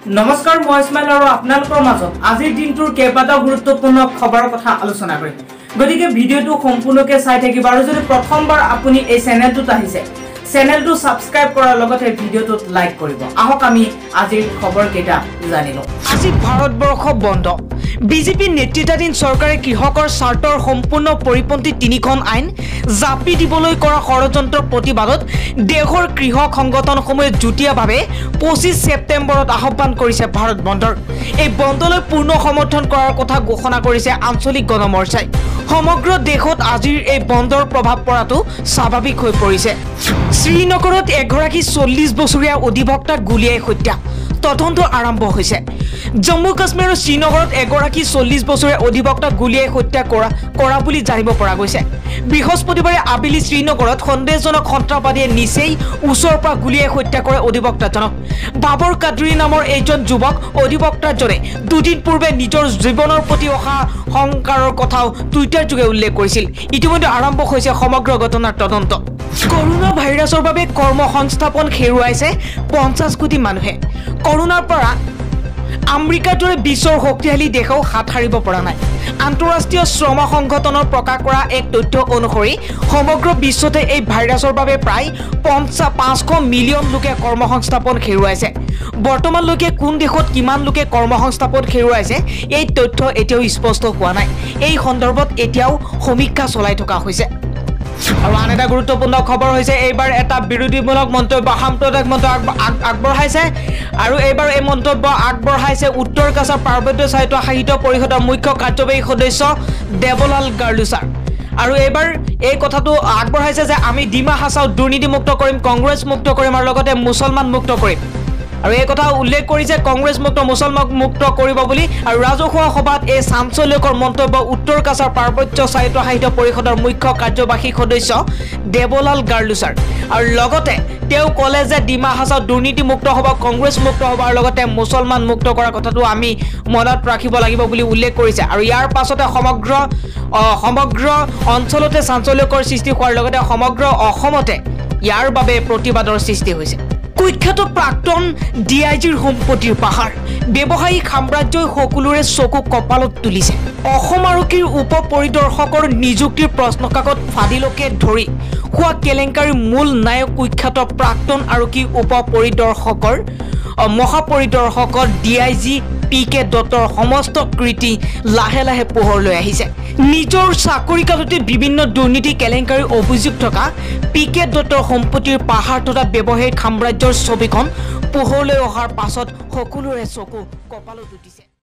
নমস্কাৰ মই ইছমাইল আৰু আপোনালোকৰ মাজত আজিৰ দিনটোৰ কেইবাটাও গুৰুত্বপূৰ্ণ খবৰৰ কথা আলোচনা কৰিম। গতিকে ভিডিঅ'টো সম্পূৰ্ণকৈ চাই থাকিব আৰু যদি প্ৰথমবাৰ আপুনি এই চেনেলটোত আহিছে চেনেলটো সাবস্ক্ৰাইব কৰাৰ লগতে ভিডিঅ'টোত লাইক কৰিব। আহক আমি আজিৰ খবৰ কেইটা জানি লওঁ। আজি ভাৰতবৰ্ষ বন্ধ। বিজেপি নেতৃত্বাধীন চৰকাৰে কৃষকৰ স্বাৰ্থৰ সম্পূৰ্ণ পৰিপন্থী তিনিখন আইন জাপি দিবলৈ কৰা ষড়যন্ত্ৰৰ প্ৰতিবাদত দেশৰ কৃষক সংগঠনসমূহে যুটীয়াভাৱে 25 ছেপ্টেম্বৰত আহ্বান কৰিছে ভাৰত বন্ধৰ। এই বন্ধলৈ পূৰ্ণ সমৰ্থন কৰাৰ কথা ঘোষণা কৰিছে আঞ্চলিক গণমৰ্চাই। সমগ্ৰ দেশত আজিৰ এই বন্ধৰ প্ৰভাৱ পৰাটো স্বাভাৱিক হৈ পৰিছে। শ্ৰীনগৰত এগৰাকী 40 বছৰীয়া অধিবক্তাক গুলীয়াই হত্যা। তদন্ত আৰম্ভ হৈছে। জম্মু কাশ্মীৰৰ শ্ৰীনগৰত এগৰাকী 40 বছৰীয়া অধিবক্তাক গুলীয়াই হত্যা কৰা বুলি জানিব পৰা গৈছে। বৃহস্পতিবাৰে আবেলি শ্ৰীনগৰত সন্দেহজনক সন্ত্ৰাসবাদীয়ে নিচেই ওচৰৰ পৰা গুলীয়াই হত্যা কৰে অধিবক্তাজনক। বাবৰ কাদৰী নামৰ এইজন যুৱক অধিবক্তাজনে দুদিন পূৰ্বে নিজৰ জীৱনৰ প্ৰতি অহা শংকাৰ কথাও টুইটাৰ যোগে উল্লেখ কৰিছিল। ইতিমধ্যে আৰম্ভ হৈছে সমগ্ৰ ঘটনাৰ তদন্ত। কৰোনা ভাইৰাছৰ বাবে কৰ্মসংস্থাপন হেৰুৱাইছে 50 কোটি মানুহে। কৰোনাৰ পৰা আমেৰিকাৰ দৰে বিশ্বৰ শক্তিশালী দেশেও হাত সাৰিব পৰা নাই। আন্তঃৰাষ্ট্ৰীয় শ্ৰম সংগঠনৰ প্ৰকাশ কৰা এক তথ্য অনুসৰি সমগ্ৰ বিশ্বতে এই ভাইৰাছৰ বাবে প্ৰায় 500 মিলিয়ন লোকে কৰ্মসংস্থাপন হেৰুৱাইছে। বৰ্তমানলৈকে কোন দেশত কিমান লোকে কৰ্মসংস্থাপন হেৰুৱাইছে এই তথ্য এতিয়াও স্পষ্ট হোৱা নাই। এই সন্দৰ্ভত এতিয়াও সমীক্ষা চলাই থকা হৈছে। আৰু আন এটা গুৰুত্বপূৰ্ণ খবৰ হৈছে এইবাৰ এটা বিৰোধীমূলক মন্তব্য সাম্প্ৰদায়িক মন্তব্য আগবঢ়াইছে আৰু এইবাৰ এই মন্তব্য আগবঢ়াইছে উত্তৰ কাছাৰ পাৰ্বত্য সাহিত্য পৰিষদৰ মুখ্য কাৰ্যবাহী সদস্য দেৱলাল গাৰ্লুছাৰ। আৰু এইবাৰ এই কথাটো আগবঢ়াইছে যে আমি ডিমা হাছাও দুৰ্নীতিমুক্ত কৰিম, কংগ্ৰেছ মুক্ত কৰিম আৰু লগতে মুছলমান মুক্ত কৰিম। আৰু এই কথা উল্লেখ কৰিছে কংগ্ৰেছ মুক্ত মুছলমান মুক্ত কৰিব বুলি। আৰু ৰাজহুৱা সভাত এই চাঞ্চল্যকৰ মন্তব্য উত্তৰ কাছাৰ পাৰ্বত্য সাহিত্য পৰিষদৰ মুখ্য কাৰ্যবাহী সদস্য দেৱলাল গাৰ্লুছাৰ। আৰু লগতে তেওঁ ক'লে যে ডিমা হাছাও দুৰ্নীতিমুক্ত হ'ব, কংগ্ৰেছ মুক্ত হ'ব আৰু লগতে মুছলমান মুক্ত কৰাৰ কথাটো আমি মনত ৰাখিব লাগিব বুলি উল্লেখ কৰিছে। আৰু ইয়াৰ পাছতে সমগ্ৰ অঞ্চলতে চাঞ্চল্যকৰ সৃষ্টি হোৱাৰ লগতে সমগ্ৰ অসমতে ইয়াৰ বাবে প্ৰতিবাদৰ সৃষ্টি হৈছে। কুখ্যাত প্ৰাক্তন ডিআইজিৰ সম্পত্তিৰ পাহাৰ ব্যৱসায়িক সাম্ৰাজ্যই সকলোৰে চকু কপালত তুলিছে। অসম আৰক্ষীৰ উপ পৰিদৰ্শকৰ নিযুক্তিৰ প্ৰশ্নকাকত ফাদিলকে ধৰি হোৱা কেলেংকাৰীৰ মূল নায়ক কুখ্যাত প্ৰাক্তন আৰক্ষী উপ পৰিদৰ্শকৰ মহাপৰিদৰ্শকৰ ডিআইজি PK দত্তৰ সমস্ত কৃতি লাহে লাহে পোহৰলৈ আহিছে। নিজৰ চাকৰি কালতে বিভিন্ন দুৰ্নীতি কেলেংকাৰীৰ অভিযোগ থকা PK দত্তৰ সম্পত্তিৰ পাহাৰ তথা ব্যৱসায়িক সাম্ৰাজ্যৰ ছবিখন পোহৰলৈ অহাৰ পাছত সকলোৰে চকু কপালত উঠিছে।